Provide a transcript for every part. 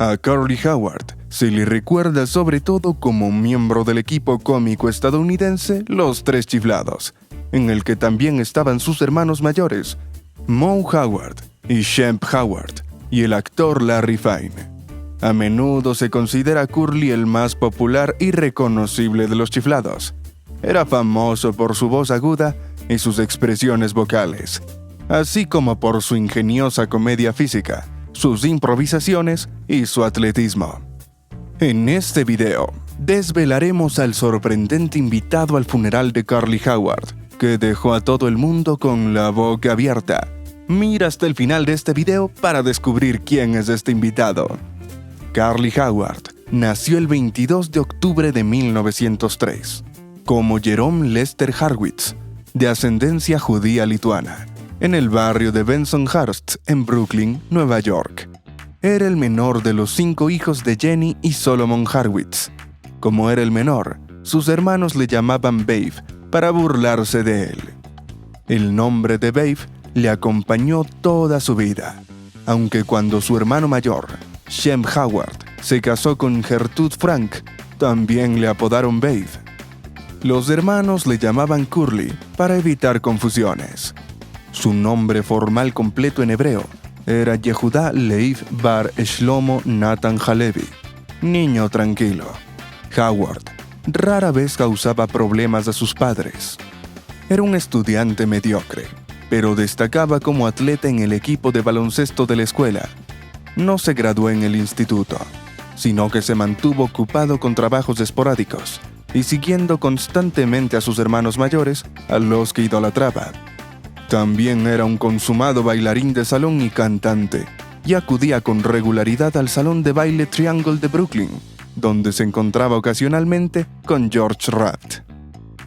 A Curly Howard se le recuerda sobre todo como miembro del equipo cómico estadounidense Los Tres Chiflados, en el que también estaban sus hermanos mayores, Moe Howard y Shemp Howard, y el actor Larry Fine. A menudo se considera a Curly el más popular y reconocible de los chiflados. Era famoso por su voz aguda y sus expresiones vocales, así como por su ingeniosa comedia física, sus improvisaciones y su atletismo. En este video, desvelaremos al sorprendente invitado al funeral de Curly Howard, que dejó a todo el mundo con la boca abierta. Mira hasta el final de este video para descubrir quién es este invitado. Curly Howard nació el 22 de octubre de 1903, como Jerome Lester Harwitz, de ascendencia judía lituana, en el barrio de Bensonhurst, en Brooklyn, Nueva York. Era el menor de los 5 hijos de Jenny y Solomon Harwitz. Como era el menor, sus hermanos le llamaban Babe para burlarse de él. El nombre de Babe le acompañó toda su vida, aunque cuando su hermano mayor, Shemp Howard, se casó con Gertrude Frank, también le apodaron Babe. Los hermanos le llamaban Curly para evitar confusiones. Su nombre formal completo en hebreo era Yehuda Leib Bar Shlomo Nathan Halevi, niño tranquilo. Howard rara vez causaba problemas a sus padres. Era un estudiante mediocre, pero destacaba como atleta en el equipo de baloncesto de la escuela. No se graduó en el instituto, sino que se mantuvo ocupado con trabajos esporádicos y siguiendo constantemente a sus hermanos mayores, a los que idolatraba. También era un consumado bailarín de salón y cantante, y acudía con regularidad al salón de baile Triangle de Brooklyn, donde se encontraba ocasionalmente con George Raft.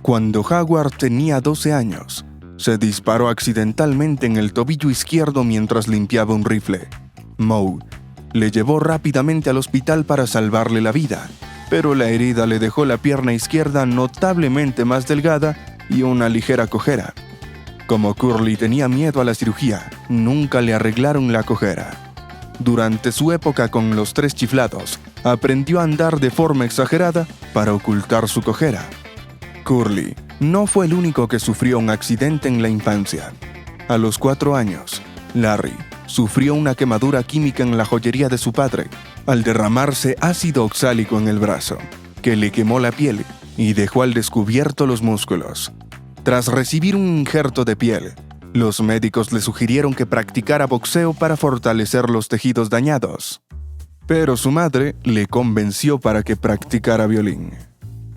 Cuando Howard tenía 12 años, se disparó accidentalmente en el tobillo izquierdo mientras limpiaba un rifle. Moe le llevó rápidamente al hospital para salvarle la vida, pero la herida le dejó la pierna izquierda notablemente más delgada y una ligera cojera. Como Curly tenía miedo a la cirugía, nunca le arreglaron la cojera. Durante su época con los Tres Chiflados, aprendió a andar de forma exagerada para ocultar su cojera. Curly no fue el único que sufrió un accidente en la infancia. A los 4 años, Larry sufrió una quemadura química en la joyería de su padre al derramarse ácido oxálico en el brazo, que le quemó la piel y dejó al descubierto los músculos. Tras recibir un injerto de piel, los médicos le sugirieron que practicara boxeo para fortalecer los tejidos dañados. Pero su madre le convenció para que practicara violín.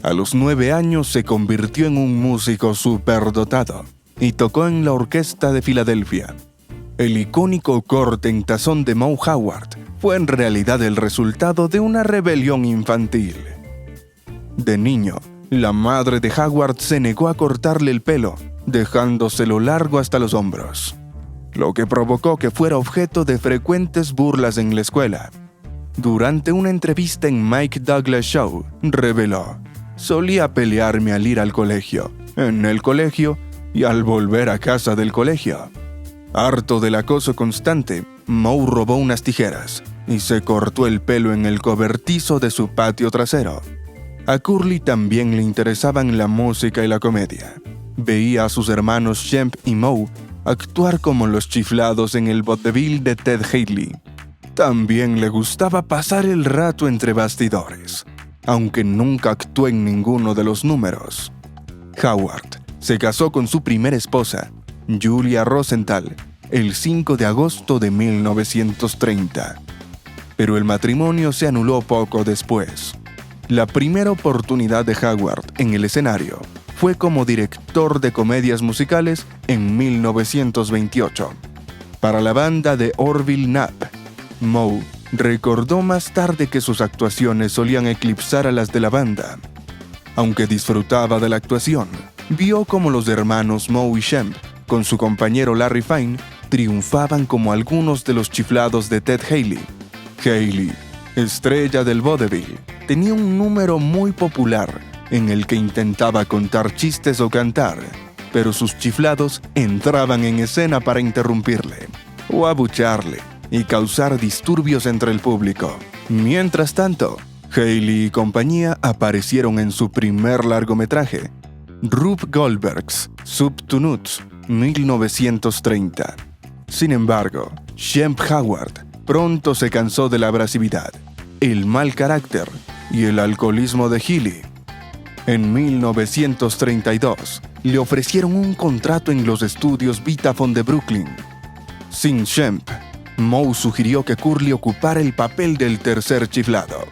A los 9 años se convirtió en un músico superdotado y tocó en la Orquesta de Filadelfia. El icónico corte en tazón de Moe Howard fue en realidad el resultado de una rebelión infantil. De niño, la madre de Howard se negó a cortarle el pelo, dejándoselo largo hasta los hombros, lo que provocó que fuera objeto de frecuentes burlas en la escuela. Durante una entrevista en Mike Douglas Show, reveló: «Solía pelearme al ir al colegio, en el colegio y al volver a casa del colegio». Harto del acoso constante, Moe robó unas tijeras y se cortó el pelo en el cobertizo de su patio trasero. A Curly también le interesaban la música y la comedia. Veía a sus hermanos Shemp y Moe actuar como los chiflados en el vodevil de Ted Haley. También le gustaba pasar el rato entre bastidores, aunque nunca actuó en ninguno de los números. Howard se casó con su primera esposa, Julia Rosenthal, el 5 de agosto de 1930. Pero el matrimonio se anuló poco después. La primera oportunidad de Howard en el escenario fue como director de comedias musicales en 1928. Para la banda de Orville Knapp, Moe recordó más tarde que sus actuaciones solían eclipsar a las de la banda. Aunque disfrutaba de la actuación, vio como los hermanos Moe y Shemp, con su compañero Larry Fine, triunfaban como algunos de los chiflados de Ted Haley. Haley, estrella del vodevil, tenía un número muy popular en el que intentaba contar chistes o cantar, pero sus chiflados entraban en escena para interrumpirle o abuchearle y causar disturbios entre el público. Mientras tanto, Hayley y compañía aparecieron en su primer largometraje, Rube Goldberg's Subtonuts, 1930. Sin embargo, Shemp Howard pronto se cansó de la abrasividad, el mal carácter y el alcoholismo de Healy. En 1932, le ofrecieron un contrato en los estudios Vitaphone de Brooklyn. Sin Shemp, Moe sugirió que Curly ocupara el papel del tercer chiflado.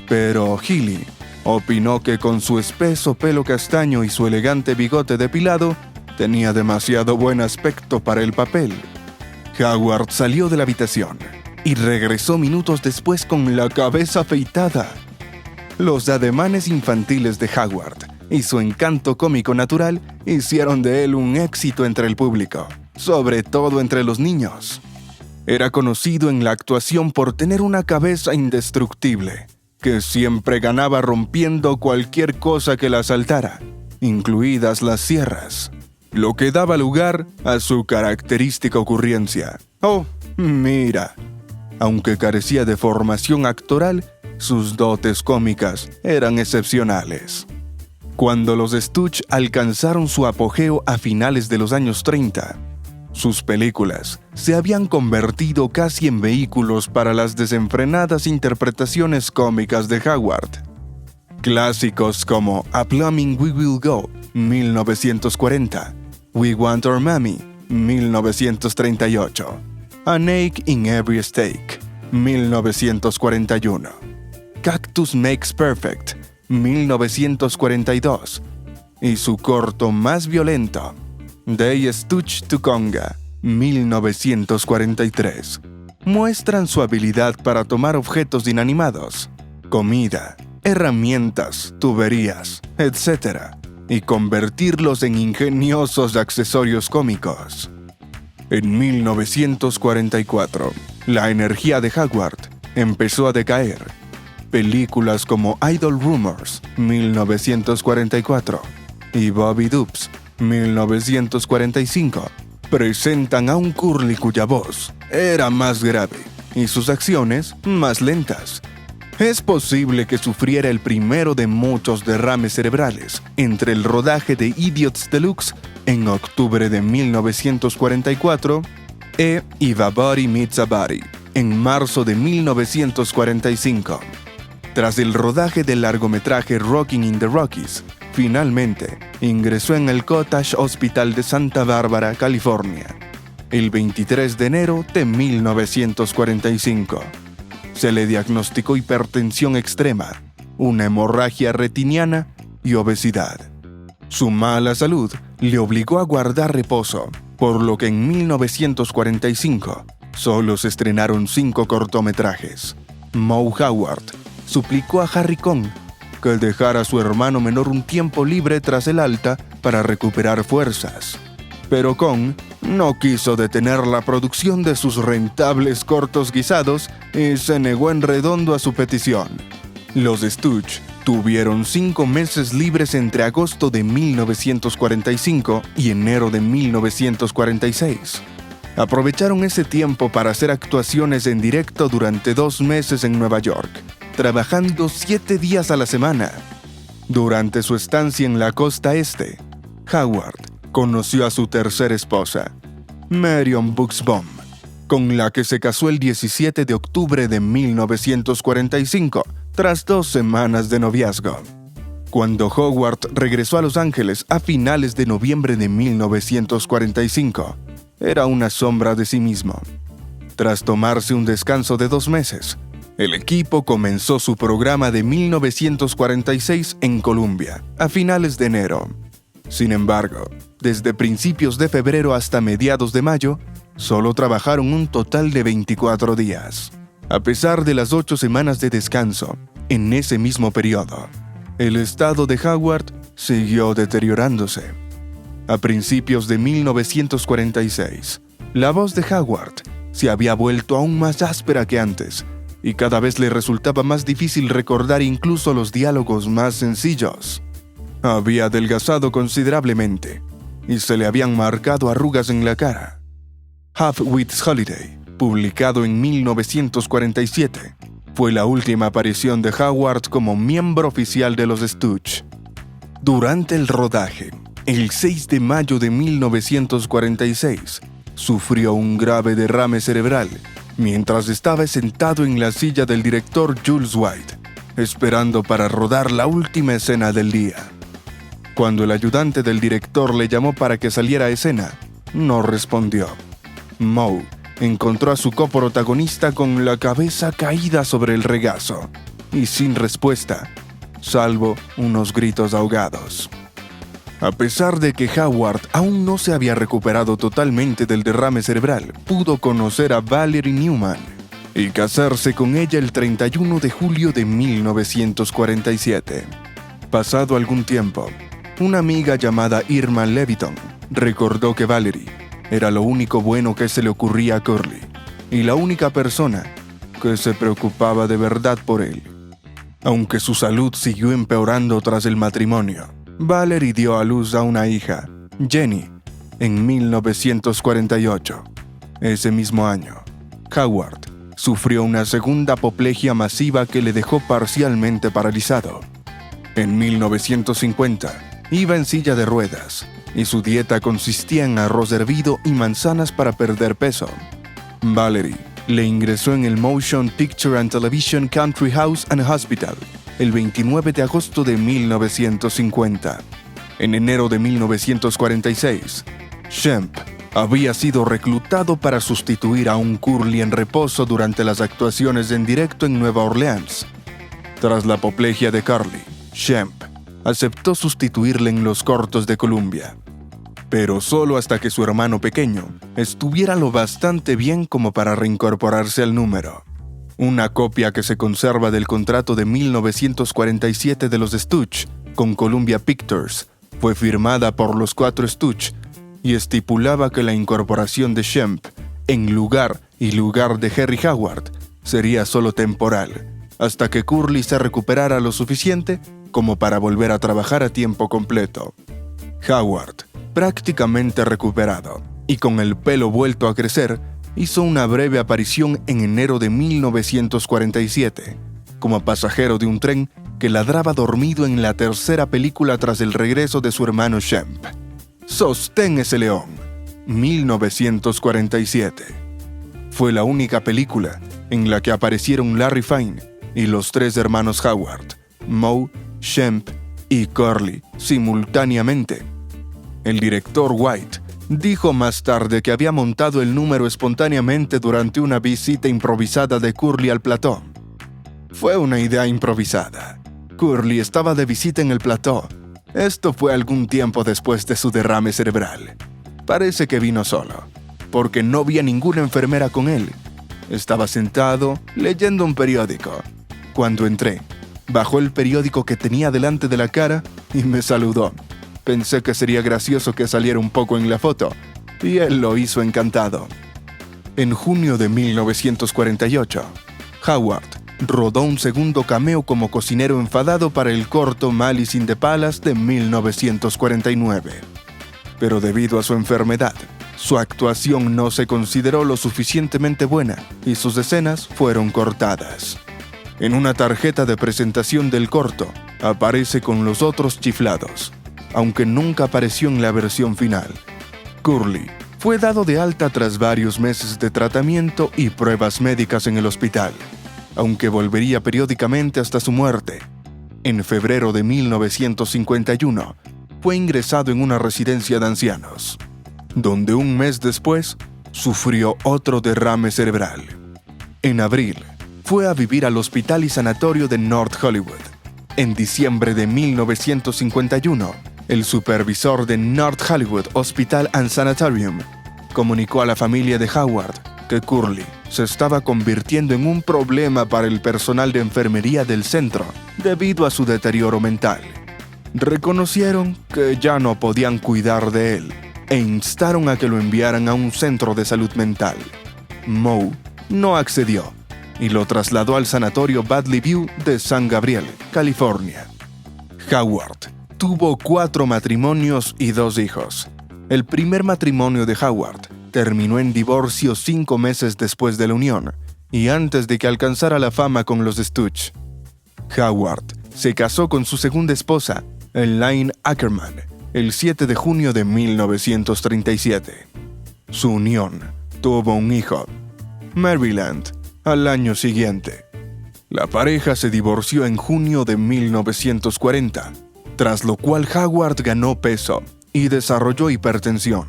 Pero Healy opinó que con su espeso pelo castaño y su elegante bigote depilado, tenía demasiado buen aspecto para el papel. Howard salió de la habitación y regresó minutos después con la cabeza afeitada. Los ademanes infantiles de Howard y su encanto cómico natural hicieron de él un éxito entre el público, sobre todo entre los niños. Era conocido en la actuación por tener una cabeza indestructible, que siempre ganaba rompiendo cualquier cosa que la asaltara, incluidas las sierras, lo que daba lugar a su característica ocurrencia. Oh, mira. Aunque carecía de formación actoral, sus dotes cómicas eran excepcionales. Cuando los Stooges alcanzaron su apogeo a finales de los años 30, sus películas se habían convertido casi en vehículos para las desenfrenadas interpretaciones cómicas de Howard. Clásicos como A Plumbing We Will Go, 1940, We Want Our Mommy, 1938, An Ache in Every Steak, 1941, Cactus Makes Perfect, 1942, y su corto más violento, They Stooge to Conga, 1943, muestran su habilidad para tomar objetos inanimados, comida, herramientas, tuberías, etc., y convertirlos en ingeniosos accesorios cómicos. En 1944, la energía de Howard empezó a decaer. Películas como Idle Rumors, 1944, y Bobby Dubs, 1945, presentan a un Curly cuya voz era más grave y sus acciones más lentas. Es posible que sufriera el primero de muchos derrames cerebrales entre el rodaje de Idiots Deluxe en octubre de 1944 e If a Body Meets a Body en marzo de 1945. Tras el rodaje del largometraje Rocking in the Rockies, finalmente ingresó en el Cottage Hospital de Santa Bárbara, California, el 23 de enero de 1945. Se le diagnosticó hipertensión extrema, una hemorragia retiniana y obesidad. Su mala salud le obligó a guardar reposo, por lo que en 1945 solo se estrenaron 5 cortometrajes. Moe Howard suplicó a Harry Kong que dejara a su hermano menor un tiempo libre tras el alta para recuperar fuerzas. Pero Kong no quiso detener la producción de sus rentables cortos guisados y se negó en redondo a su petición. Los Stooges tuvieron 5 meses libres entre agosto de 1945 y enero de 1946. Aprovecharon ese tiempo para hacer actuaciones en directo durante 2 meses en Nueva York, trabajando 7 días a la semana. Durante su estancia en la costa este, Howard conoció a su tercera esposa, Marion Buxbaum, con la que se casó el 17 de octubre de 1945, tras 2 semanas de noviazgo. Cuando Howard regresó a Los Ángeles a finales de noviembre de 1945, era una sombra de sí mismo. Tras tomarse un descanso de 2 meses, el equipo comenzó su programa de 1946 en Columbia, a finales de enero. Sin embargo, desde principios de febrero hasta mediados de mayo, solo trabajaron un total de 24 días. A pesar de las 8 semanas de descanso, en ese mismo periodo, el estado de Howard siguió deteriorándose. A principios de 1946, la voz de Howard se había vuelto aún más áspera que antes, y cada vez le resultaba más difícil recordar incluso los diálogos más sencillos. Había adelgazado considerablemente, y se le habían marcado arrugas en la cara. Half-Wits Holiday, publicado en 1947, Fue la última aparición de Howard como miembro oficial de los Stooges. Durante el rodaje, el 6 de mayo de 1946, sufrió un grave derrame cerebral mientras estaba sentado en la silla del director Jules White, esperando para rodar la última escena del día. Cuando el ayudante del director le llamó para que saliera a escena, no respondió. Moe encontró a su coprotagonista con la cabeza caída sobre el regazo y sin respuesta, salvo unos gritos ahogados. A pesar de que Howard aún no se había recuperado totalmente del derrame cerebral, pudo conocer a Valerie Newman y casarse con ella el 31 de julio de 1947. Pasado algún tiempo, una amiga llamada Irma Leviton recordó que Valerie era lo único bueno que se le ocurría a Curly y la única persona que se preocupaba de verdad por él. Aunque su salud siguió empeorando tras el matrimonio, Valerie dio a luz a una hija, Jenny, en 1948. Ese mismo año, Howard sufrió una segunda apoplejía masiva que le dejó parcialmente paralizado. En 1950, iba en silla de ruedas y su dieta consistía en arroz hervido y manzanas para perder peso. Valerie le ingresó en el Motion Picture and Television Country House and Hospital el 29 de agosto de 1950. En enero de 1946, Shemp había sido reclutado para sustituir a un Curly en reposo durante las actuaciones en directo en Nueva Orleans. Tras la apoplejía de Curly, Shemp aceptó sustituirle en los cortos de Columbia, pero solo hasta que su hermano pequeño estuviera lo bastante bien como para reincorporarse al número. Una copia que se conserva del contrato de 1947 de los Stooges con Columbia Pictures fue firmada por los 4 Stooges y estipulaba que la incorporación de Shemp en lugar de Harry Howard sería solo temporal, hasta que Curly se recuperara lo suficiente como para volver a trabajar a tiempo completo. Howard, prácticamente recuperado y con el pelo vuelto a crecer, hizo una breve aparición en enero de 1947 como pasajero de un tren que ladraba dormido en la tercera película tras el regreso de su hermano Shemp. Sostén ese león, 1947. Fue la única película en la que aparecieron Larry Fine y los 3 hermanos Howard, Moe, Shemp y Curly simultáneamente. El director White dijo más tarde que había montado el número espontáneamente durante una visita improvisada de Curly al plató. Fue una idea improvisada. Curly estaba de visita en el plató. Esto fue algún tiempo después de su derrame cerebral. Parece que vino solo, porque no había ninguna enfermera con él. Estaba sentado leyendo un periódico. Cuando entré, bajó el periódico que tenía delante de la cara y me saludó. Pensé que sería gracioso que saliera un poco en la foto, y él lo hizo encantado. En junio de 1948, Howard rodó un segundo cameo como cocinero enfadado para el corto Malice in the Palace de 1949. Pero debido a su enfermedad, su actuación no se consideró lo suficientemente buena y sus escenas fueron cortadas. En una tarjeta de presentación del corto, aparece con los otros chiflados, aunque nunca apareció en la versión final. Curly fue dado de alta tras varios meses de tratamiento y pruebas médicas en el hospital, aunque volvería periódicamente hasta su muerte. En febrero de 1951, fue ingresado en una residencia de ancianos, donde un mes después sufrió otro derrame cerebral. En abril, fue a vivir al hospital y sanatorio de North Hollywood. En diciembre de 1951, el supervisor de North Hollywood Hospital and Sanatorium comunicó a la familia de Howard que Curly se estaba convirtiendo en un problema para el personal de enfermería del centro debido a su deterioro mental. Reconocieron que ya no podían cuidar de él e instaron a que lo enviaran a un centro de salud mental. Moe no accedió y lo trasladó al sanatorio Badley View de San Gabriel, California. Howard tuvo 4 matrimonios y 2 hijos. El primer matrimonio de Howard terminó en divorcio 5 meses después de la unión, y antes de que alcanzara la fama con los Stooges. Howard se casó con su segunda esposa, Elaine Ackerman, el 7 de junio de 1937. Su unión tuvo un hijo, Maryland, al año siguiente. La pareja se divorció en junio de 1940, tras lo cual Howard ganó peso y desarrolló hipertensión.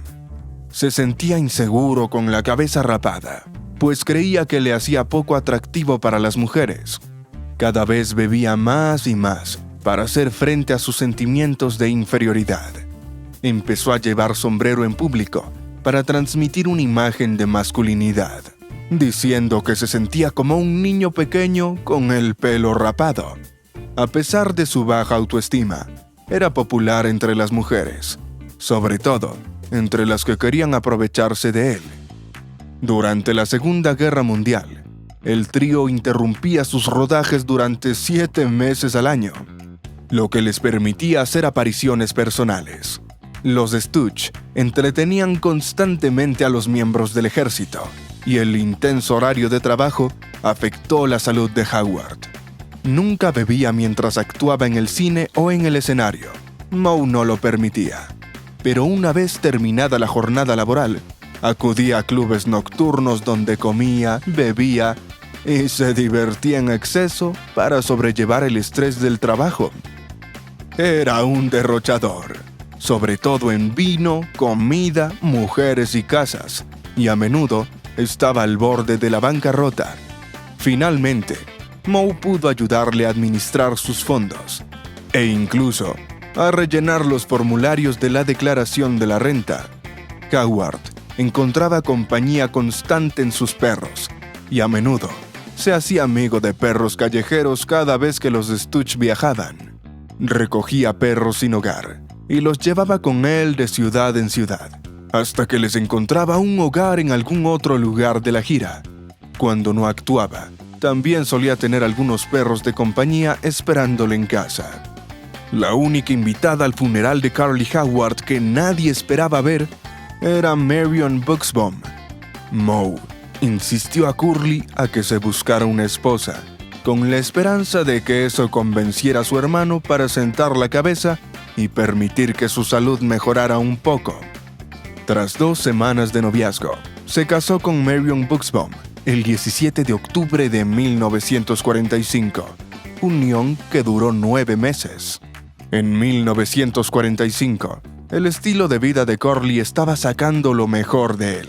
Se sentía inseguro con la cabeza rapada, pues creía que le hacía poco atractivo para las mujeres. Cada vez bebía más y más para hacer frente a sus sentimientos de inferioridad. Empezó a llevar sombrero en público para transmitir una imagen de masculinidad, diciendo que se sentía como un niño pequeño con el pelo rapado. A pesar de su baja autoestima, era popular entre las mujeres, sobre todo entre las que querían aprovecharse de él. Durante la Segunda Guerra Mundial, el trío interrumpía sus rodajes durante 7 meses al año, lo que les permitía hacer apariciones personales. Los Stooges entretenían constantemente a los miembros del ejército, y el intenso horario de trabajo afectó la salud de Howard. Nunca bebía mientras actuaba en el cine o en el escenario. Moe no lo permitía. Pero una vez terminada la jornada laboral, acudía a clubes nocturnos donde comía, bebía y se divertía en exceso para sobrellevar el estrés del trabajo. Era un derrochador, sobre todo en vino, comida, mujeres y casas, y a menudo estaba al borde de la bancarrota. Finalmente, Moe pudo ayudarle a administrar sus fondos e incluso a rellenar los formularios de la declaración de la renta. Howard encontraba compañía constante en sus perros y a menudo se hacía amigo de perros callejeros cada vez que los Stooges viajaban. Recogía perros sin hogar y los llevaba con él de ciudad en ciudad, hasta que les encontraba un hogar en algún otro lugar de la gira. Cuando no actuaba, también solía tener algunos perros de compañía esperándole en casa. La única invitada al funeral de Curly Howard que nadie esperaba ver era Marion Buxbaum. Moe insistió a Curly a que se buscara una esposa, con la esperanza de que eso convenciera a su hermano para sentar la cabeza y permitir que su salud mejorara un poco. Tras 2 semanas de noviazgo, se casó con Marion Buxbaum el 17 de octubre de 1945, unión que duró 9 meses. En 1945, el estilo de vida de Curly estaba sacando lo mejor de él,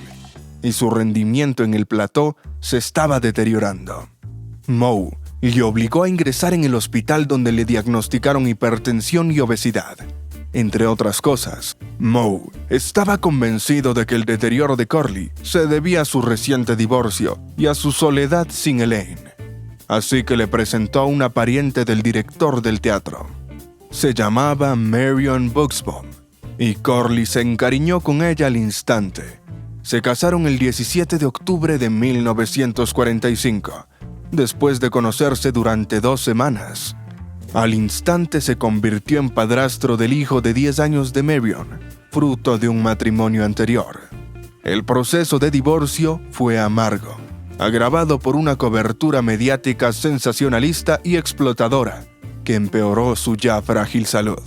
y su rendimiento en el plató se estaba deteriorando. Moe le obligó a ingresar en el hospital donde le diagnosticaron hipertensión y obesidad. Entre otras cosas, Moe estaba convencido de que el deterioro de Curly se debía a su reciente divorcio y a su soledad sin Elaine. Así que le presentó a una pariente del director del teatro. Se llamaba Marion Buxbaum, y Curly se encariñó con ella al instante. Se casaron el 17 de octubre de 1945, después de conocerse durante 2 semanas. Al instante se convirtió en padrastro del hijo de 10 años de Marion, fruto de un matrimonio anterior. El proceso de divorcio fue amargo, agravado por una cobertura mediática sensacionalista y explotadora, que empeoró su ya frágil salud.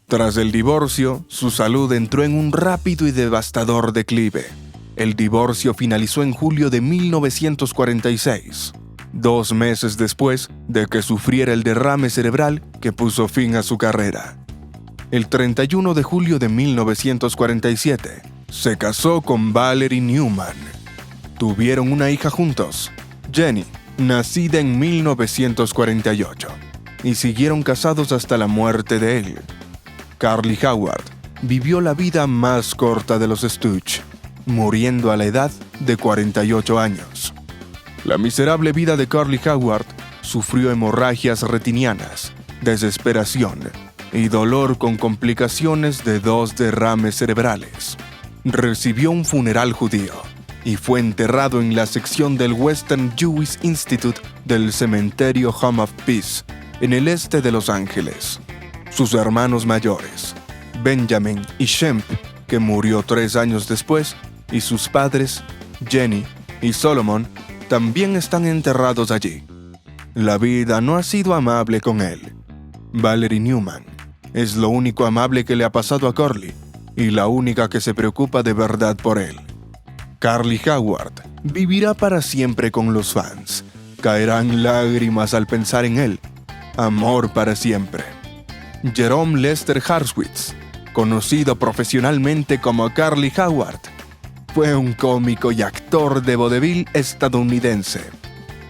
Tras el divorcio, su salud entró en un rápido y devastador declive. El divorcio finalizó en julio de 1946. 2 meses después de que sufriera el derrame cerebral que puso fin a su carrera. El 31 de julio de 1947, se casó con Valerie Newman. Tuvieron una hija juntos, Jenny, nacida en 1948, y siguieron casados hasta la muerte de él. Curly Howard vivió la vida más corta de los Stooges, muriendo a la edad de 48 años. La miserable vida de Curly Howard sufrió hemorragias retinianas, desesperación y dolor con complicaciones de 2 derrames cerebrales. Recibió un funeral judío y fue enterrado en la sección del Western Jewish Institute del cementerio Home of Peace, en el este de Los Ángeles. Sus hermanos mayores, Benjamin y Shemp, que murió 3 años después, y sus padres, Jenny y Solomon, también están enterrados allí. La vida no ha sido amable con él. Valerie Newman es lo único amable que le ha pasado a Curly y la única que se preocupa de verdad por él. Curly Howard vivirá para siempre con los fans. Caerán lágrimas al pensar en él. Amor para siempre. Jerome Lester Harschwitz, conocido profesionalmente como Curly Howard, fue un cómico y actor de vodevil estadounidense.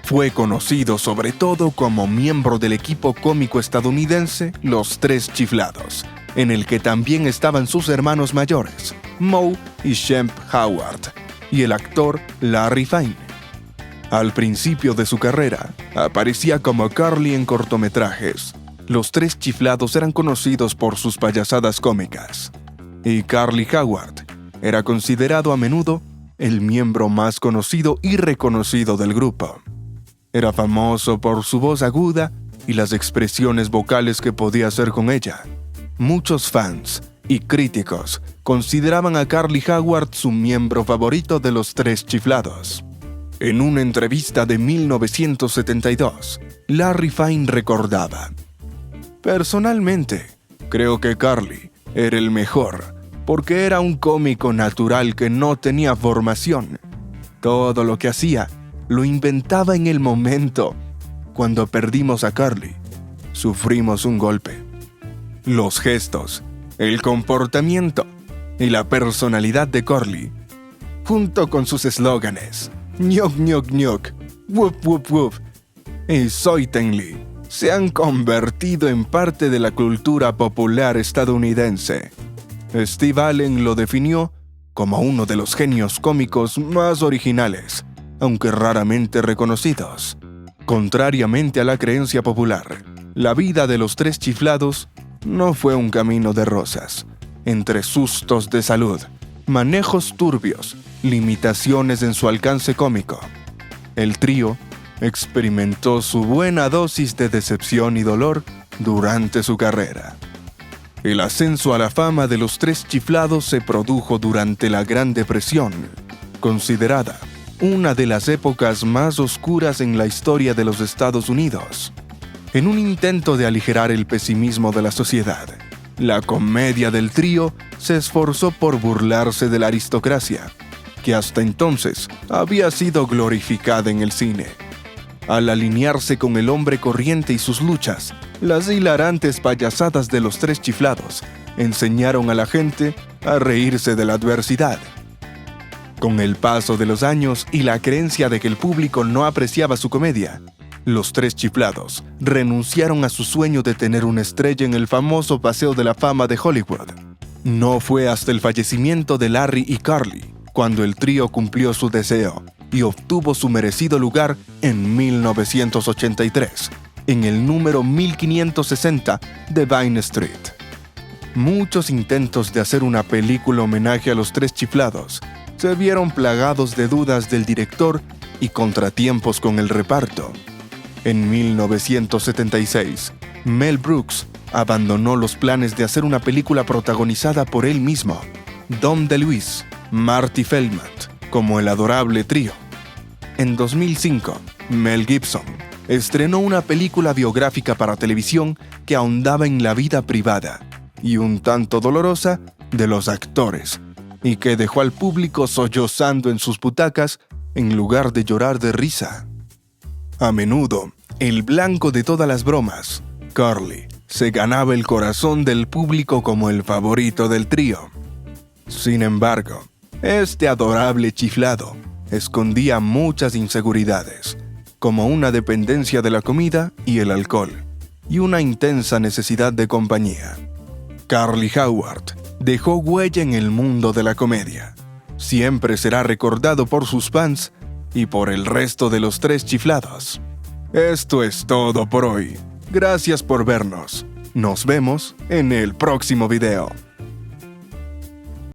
Fue conocido sobre todo como miembro del equipo cómico estadounidense Los Tres Chiflados, en el que también estaban sus hermanos mayores, Moe y Shemp Howard, y el actor Larry Fine. Al principio de su carrera, aparecía como Curly en cortometrajes. Los Tres Chiflados eran conocidos por sus payasadas cómicas, y Curly Howard era considerado a menudo el miembro más conocido y reconocido del grupo. Era famoso por su voz aguda y las expresiones vocales que podía hacer con ella. Muchos fans y críticos consideraban a Curly Howard su miembro favorito de Los Tres Chiflados. En una entrevista de 1972, Larry Fine recordaba: «Personalmente, creo que Curly era el mejor, porque era un cómico natural que no tenía formación. Todo lo que hacía lo inventaba en el momento. Cuando perdimos a Curly, sufrimos un golpe. Los gestos, el comportamiento y la personalidad de Curly, junto con sus eslóganes, ñoc ñoc ñoc, wup wup wup y soy Ten Lee, se han convertido en parte de la cultura popular estadounidense. Steve Allen lo definió como uno de los genios cómicos más originales, aunque raramente reconocidos. Contrariamente a la creencia popular, la vida de los Tres Chiflados no fue un camino de rosas. Entre sustos de salud, manejos turbios, limitaciones en su alcance cómico, el trío experimentó su buena dosis de decepción y dolor durante su carrera. El ascenso a la fama de los Tres Chiflados se produjo durante la Gran Depresión, considerada una de las épocas más oscuras en la historia de los Estados Unidos. En un intento de aligerar el pesimismo de la sociedad, la comedia del trío se esforzó por burlarse de la aristocracia, que hasta entonces había sido glorificada en el cine. Al alinearse con el hombre corriente y sus luchas, las hilarantes payasadas de los Tres Chiflados enseñaron a la gente a reírse de la adversidad. Con el paso de los años y la creencia de que el público no apreciaba su comedia, los Tres Chiflados renunciaron a su sueño de tener una estrella en el famoso Paseo de la Fama de Hollywood. No fue hasta el fallecimiento de Larry y Curly cuando el trío cumplió su deseo y obtuvo su merecido lugar en 1983, en el número 1560 de Vine Street. Muchos intentos de hacer una película homenaje a los Tres Chiflados se vieron plagados de dudas del director y contratiempos con el reparto. En 1976, Mel Brooks abandonó los planes de hacer una película protagonizada por él mismo, Dom DeLuise, Marty Feldman, como el adorable trío. En 2005, Mel Gibson estrenó una película biográfica para televisión que ahondaba en la vida privada y un tanto dolorosa de los actores, y que dejó al público sollozando en sus butacas en lugar de llorar de risa. A menudo, el blanco de todas las bromas, Curly se ganaba el corazón del público como el favorito del trío. Sin embargo, este adorable chiflado escondía muchas inseguridades, como una dependencia de la comida y el alcohol, y una intensa necesidad de compañía. Curly Howard dejó huella en el mundo de la comedia. Siempre será recordado por sus fans y por el resto de los Tres Chiflados. Esto es todo por hoy. Gracias por vernos. Nos vemos en el próximo video.